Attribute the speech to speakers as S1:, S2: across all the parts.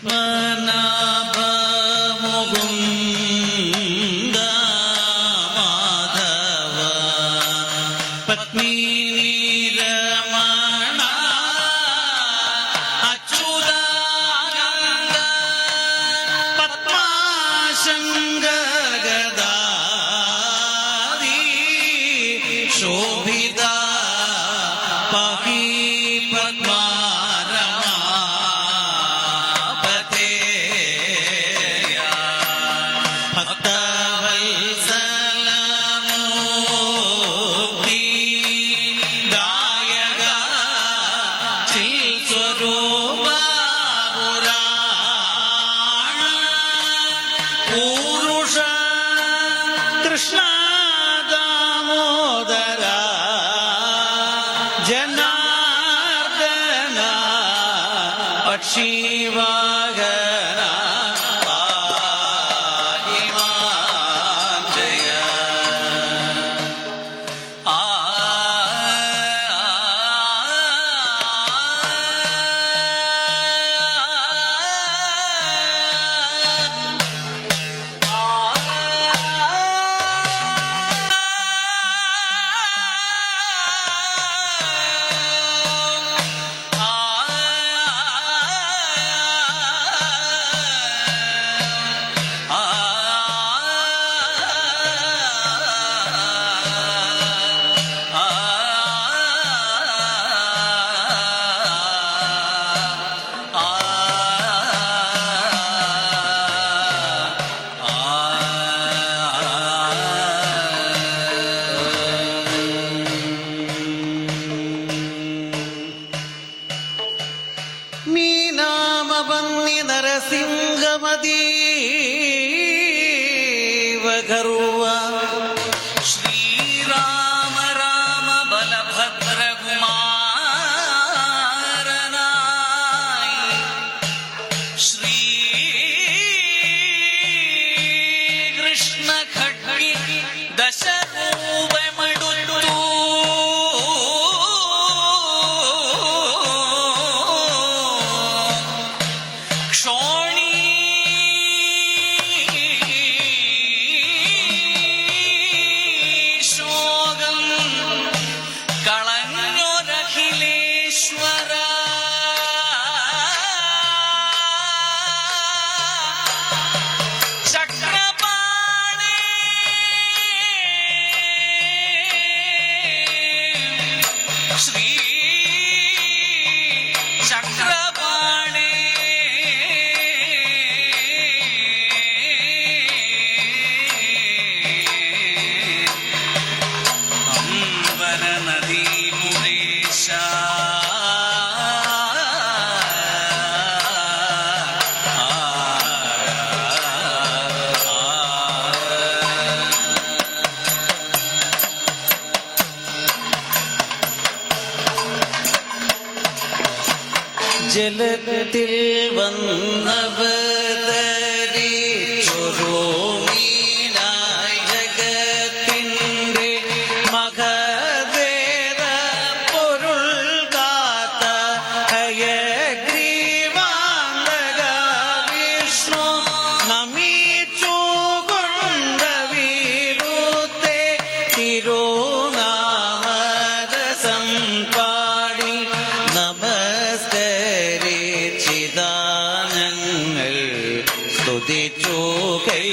S1: പത്മനാഭ മുകുന്ദ മാധവ പത്നി രമണ അച്യുതാനന്ദ പത്മാശങ്കഗദാധി ശോഭിത പഹി കൃഷ്ണ ദാമോദര ജനാർദ്ദന പക്ഷിവാഹന പാഹിമാഞ്ജയ മീനാമവന്നി നരസിംഹമതീവ ഗർവ ശ്രീരാമ രാമ ബലഭദ്രകുമാരനായി ശ്രീകൃഷ്ണ ഖഡ്ഗി ദശരൂപമെടുത്തു ശ്രീ ചക്രപാണി അംബര നദീ മുരേശ ജലത്തിൽ വന്നവതരിച്ചൊരു മീനായി ജഗത്തിൻ്റെ മഹദേവ പൊരുൾ കാത്ത ഹയഗ്രീവാന്തക വിഷ്ണു നമിച്ചു കൊണ്ടവീരുത്തെ തിരുനാമരസം പാടി നമസ്കരിച്ചിതാനങ്ങൾ സ്തുതിച്ചു കൈ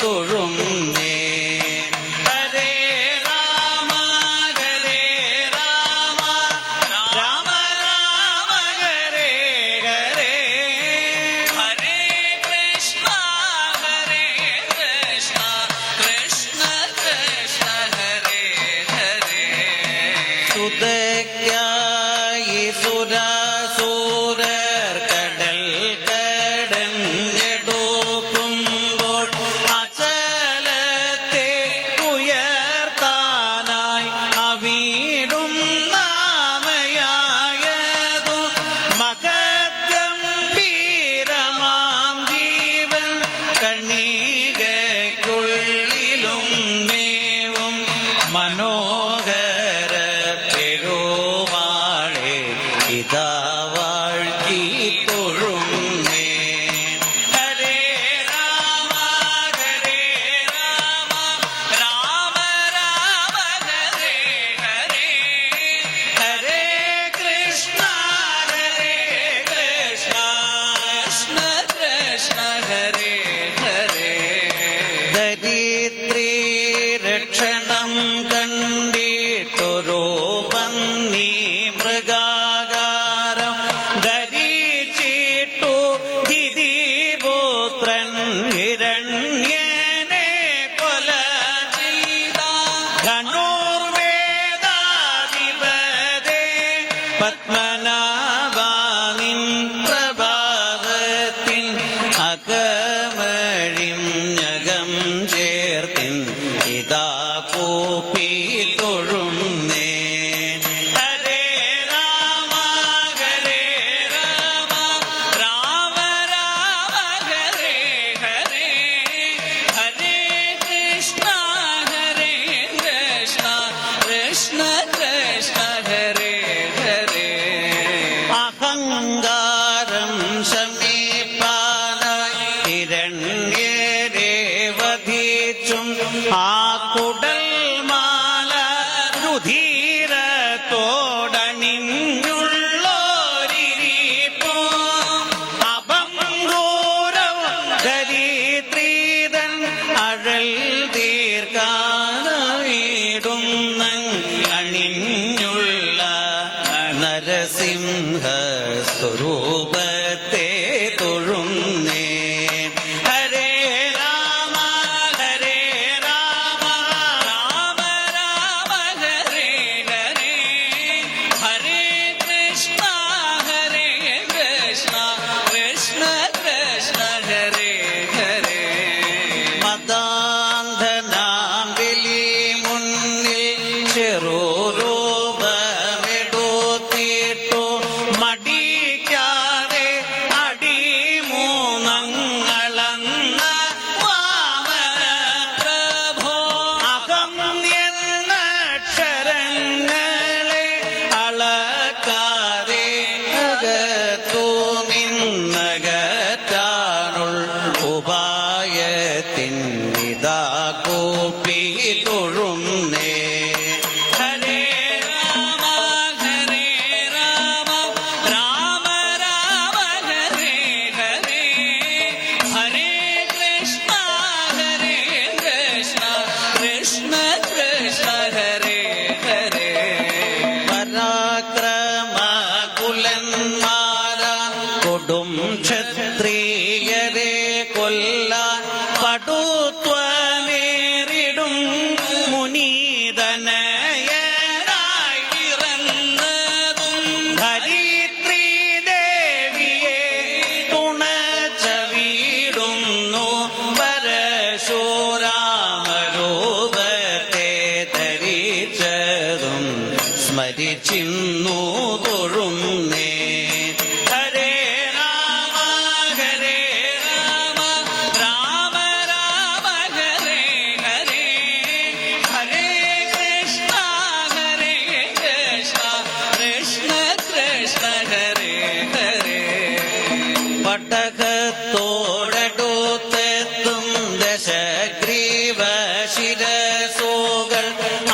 S1: തൊഴുന്നേ. ഹരേ രാമ ഹരേ രാമ രാമ രാമ ഹരേ ഹരേ ഹരേ കൃഷ്ണ കൃഷ്ണ കൃഷ്ണ ഹരേ മനോഹര പെരുമാളെ ഇതാ വാഴ്ത്തി തൊഴുന്നേ. ഹരേ രാമ ഹരേ രാമ രാമ രാമ ഹരേ ഹരേ ഹരേ കൃഷ്ണ കൃഷ്ണ കൃഷ്ണ ഹരേ ഹരേ. ദരിദ്രീ രക്ഷണം കണ്ടിട്ടൊരു പന്നി മൃഗാകാരം ധരിച്ചിട്ടു ദിതിപുത്രൻ ഹിരണ്യനെ കൊല ചെയ്ത ധനുർവേദാധിപതേ പത്മനാഭാനിൻ പ്രഭാവത്തിൻ അകമഴിം ഞകം ചേർത്തിൻ ഇതാ കൂപ്പി തൊഴുന്നേ. ഹരേ രാമ ഹരേ രാമ രാമ രാമ ഹരേ ഹരേ ഹരേ കൃഷ്ണ കൃഷ്ണ കൃഷ്ണ ഹരേ ഹരേ. അഹങ്കാരം ശമീപാനായി ഹിരണ്യരെ വധിച്ചും ആ കുടൽ മാല രുധീരത്തോടണിഞ്ഞുള്ളോരിപ്പോ അപംഘോരം ദരിദ്രീതൻ അഴൽ തീർക്കാനായിടുന്ന അണിഞ്ഞുള്ള നരസിംഹ സ്വരൂപത്തെ തൊഴുന്നേ. ഹരേ രാമ ഹരേ രാമ രാമ രാമ ഹരേ ഹരേ ഹരേ കൃഷ്ണ കൃഷ്ണ കൃഷ്ണ ഹരേ ഹരേ. മദാന്ധനാം ബലി മുന്നിൽ ചെറുരൂപമെടുത്തിട്ടു മടിക്കാതെ അടിമൂന്നങ്ങളന്ന വാമന പ്രഭോ അഹം എന്ന അക്ഷരങ്ങളെ അളക്കാതെ അകത്തു നിന്നകറ്റാനുൾ ഉപായത്തിൻ ഇതാ കൂപ്പി തൊഴുന്നേ. ഹരേ രാമ ഹരേ രാമ രാമ രാമ ഹരേ ഹരേ ഹരേ കൃഷ്ണ കൃഷ്ണ കൃഷ്ണ ഹരേ ഹരേ. പരാക്രമ കുലന്മാരാ കൊടും ക്ഷത്രിയരെ കൊല്ലാൻ പടുത്വമേറിടും മുനീതനയരായി പിറന്നതും ധരിത്രീ ദേവിയെ തുണച്ചവീടുന്നു പരശുരാമരൂപത്തെ ധരിച്ചതും സ്മരിച്ചിന്നു തൊഴുന്നേ. ഹരേ രാമ ഹരേ രാമ രാമ രാമ ഹരേ ഹരേ ഹരേ കൃഷ്ണ കൃഷ്ണ കൃഷ്ണ ഹരേ ഹരേ. പടകത്തോടടുത്തെത്തും ദശഗ്രീവ ശിരസോകൾ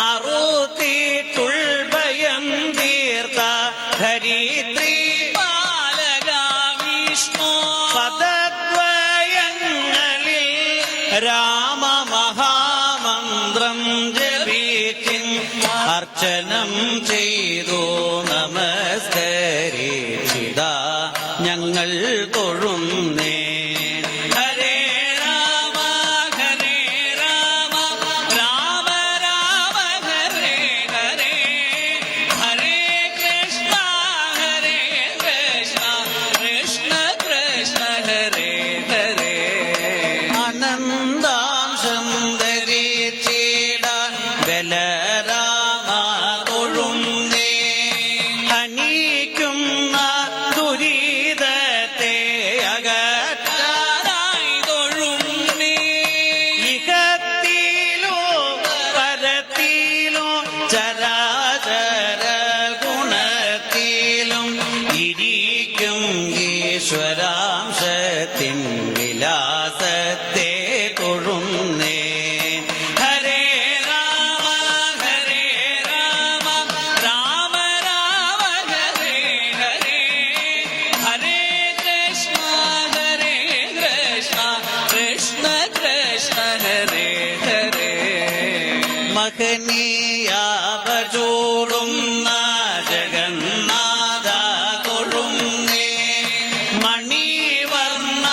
S1: അറുത്തിട്ടുൾഭയം തീർത്ത ധരിത്രീ ബാലക വിഷ്ണു പദദ്വയങ്ങളിൽ രാമമഹാമന്ത്രം ജപിച്ചിൻ അർച്ചനം ചെയ്തു നമസ്കരിച്ചിതാ ഞങ്ങൾ തൊഴുന്നേ. ഹരേ രാമ ഹരേ രാമ രാമ രാമ ഹരേ ഹരേ ഹരേ കൃഷ്ണ കൃഷ്ണ കൃഷ്ണ ഹരേ ഹരേ. അനന്താംശം ധരിച്ചിടാൻ ബലരാമ തൊഴുന്നേ. മഹനീയാവചൂടുന്ന ജഗന്നാഥ തൊഴുന്നേ മണിവർണ്ണ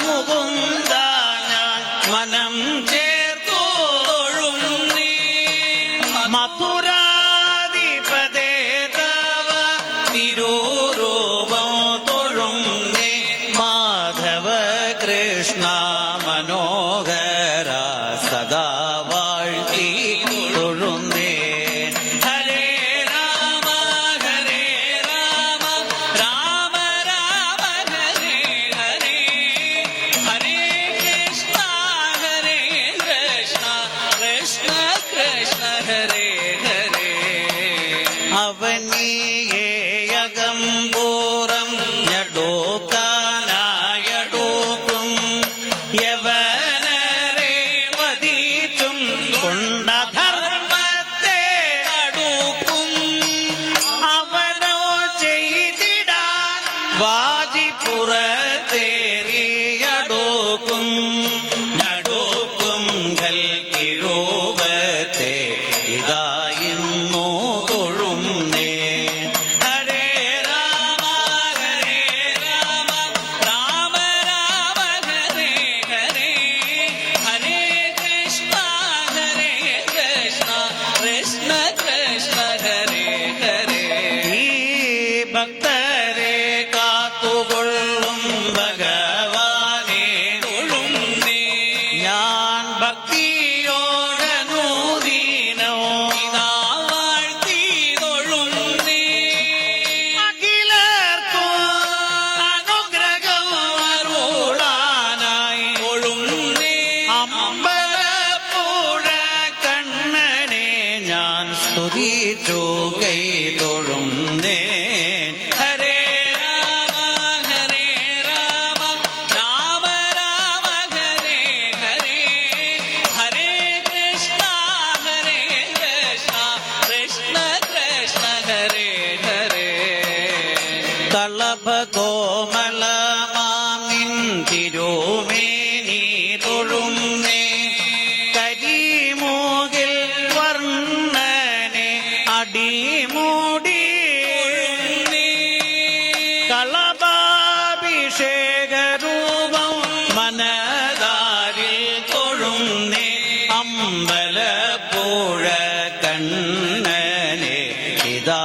S1: മുകുന്ദ ഞാൻ മനം ചേർത്തു തൊഴുന്നേ മധുരാധിപതേ തവ തിരുരൂപം തൊഴുന്നേ മാധവ കൃഷ്ണ മനോഹര സദാ വാഴ്ത്തി തൊഴുന്നേ ഹരേ രാമ രാമ രാമ ഹരേ ഹരേ ഹരേ കൃഷ്ണ കൃഷ്ണ കൃഷ്ണ ഹരേ ഹരേ അവനീയകമ്പൂറം ഞടോക്കാനായടോക്കും യവനരെ വധിച്ചും കൊണ്ടധർമ്മത്തെ അടുക്കും അവനോ ചെയ്തിടാൻ വാജിപ്പുറത്തേറിയടോക്കും നടുക്കും കൽക്കിരൂപത്തെ ഇതായിരുന്നു തൊഴുന്നേ ഹരേ രാമ രാമ രാമ ഹരേ ഹരേ ഹരേ കൃഷ്ണ കൃഷ്ണ കൃഷ്ണ ഹരേ ഹരേ ഈ ഭക്തരെ കാത്തുകൊള്ളും ഭഗവാനെ തൊഴുന്നേ ഞാൻ ഭക്തിയോടനൂദീനോ ഇതാ വാഴ്ത്തി തൊഴുന്നേ അഖിലർക്കും അനുഗ്രഹം അരുളാനായി തൊഴുന്നേ അമ്പലപ്പുഴ കണ്ണനെ ഞാൻ സ്തുതിച്ചു കൈ തൊഴുന്നേ ഹരേ രാമ രാമ ഹരേ ഹരേ ഹരേ കൃഷ്ണ കൃഷ്ണ കൃഷ്ണ ഹരേ ഹരേ കളഭകോമളമാമിൻ തിരുമേനി തൊഴുന്നേ കരിമൂകിൽ വർണ്ണനെ അടിമൂടി കളഭാഭിഷേകരൂപം മനതാരിൽ തൊഴുന്നേ അമ്പലപ്പുഴ കണ്ണനെ ഇതാ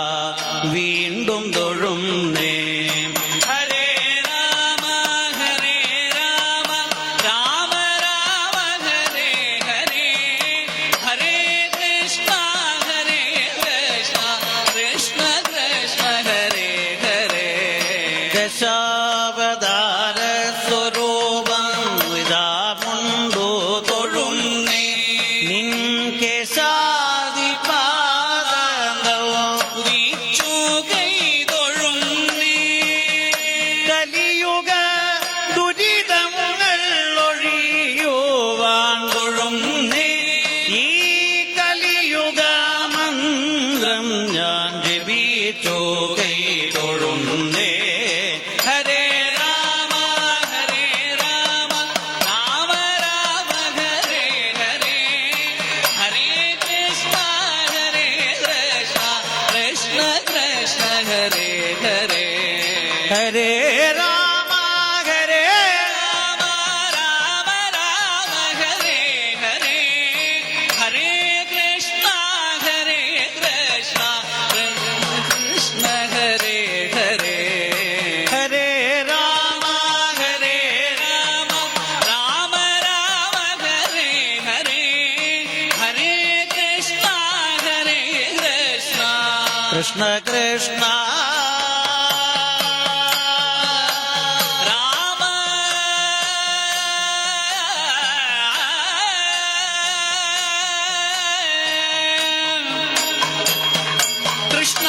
S1: വീണ്ടും തൊഴുന്നേ ഹരേ രാമ രാമ ഹരേ ഹരേ ഹരേ കൃഷ്ണ കൃഷ്ണ കൃഷ്ണ ഹരേ ഹരേ ദശാവതാര സ്വരൂപം ഇതാ മുണ്ടു തൊഴുന്നേ നിൻ കേശാദിപാദന്തവോ ഉദിച്ചു കൈ തൊഴുന്നേ കലിയുഗ ദുരിതങ്ങൾ ഒഴിയുവാൻ തൊഴുന്നേ ഈ കലിയുഗ മന്ത്രം ഞാൻ ജപിച്ചു കൈ തൊഴുന്നേ ഹരേ രാമ രാമ ഹരേ ഹരേ ഹരേ കൃഷ്ണ കൃഷ്ണ കൃഷ്ണ ഹരേ ഹരേ ഹരേ രാമ രാമ ഹരേ ഹരേ ഹരേ കൃഷ്ണ കൃഷ്ണ ഹരേ ഹരേ ഹരേ രാമ രാമ ഹരേ ഹരേ ഹരേ കൃഷ്ണ കൃഷ്ണ കൃഷ്ണ രാമ കൃഷ്ണ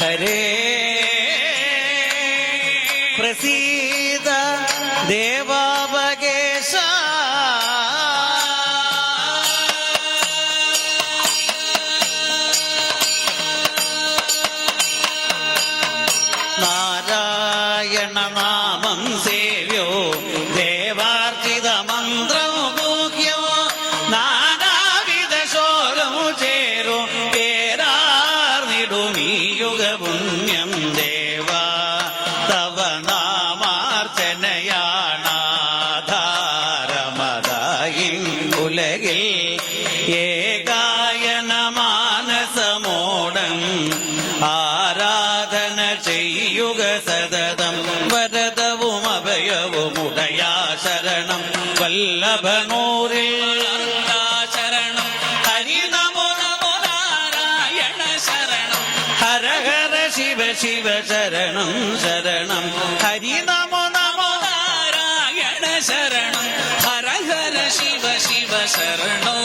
S1: ഹരേ പ്രസീദ ദേവാവകേശ നാരായണ നാമം സേവ്യോ ദേവാർച്ചിത മന്ത്രം ഗുഹ്യോ നാനാവിധ ശോകം ചേരോ പേരാർന്നിടുമീ യുഗപുണ്യം ദേവാ തവ നാമാർച്ചനയാണാധാരമതായി ഉലകിൽ ഏകായന മാനസമോടം ആരാധന ചെയ്യുക സതതം വരദവും അഭയവുമുടയാ ശരണം വല്ലഭനൂരിൽ ശരണം ഹരി നമോ നമോ നാരായണ ശരണം ഹര ഹര ശിവ ശിവ ശരണം ശരണം ഹരി നമോ നമോ നാരായണ ശരണം ഹര ഹര ശിവ ശിവ ശരണോ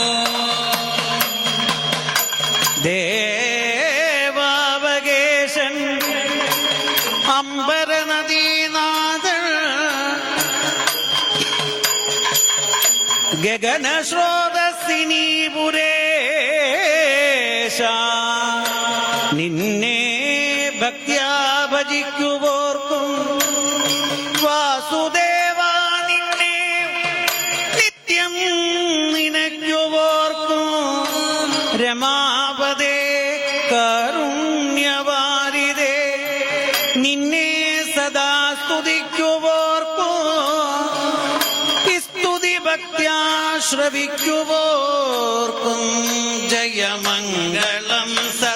S1: ദേവാവകേശൻ അംബരനദീനാഥൻ ഗഗന സ്രോതസ്സിനീപുരേശ നിന്നെ ഭക്ത്യാ ഭജിക്കുവോർക്കും വാസുദേവ നിന്നെ നിത്യം നിനയ്ക്കുവോർക്കും രമാപദേ കാരുണ്യവാരിതേ നിന്നെ സദാ സ്തുതിക്കുവോർക്കു സ്തുതി ഭക്ത്യാ ശ്രവിക്കുവോർക്കും ജയമംഗളം സദാ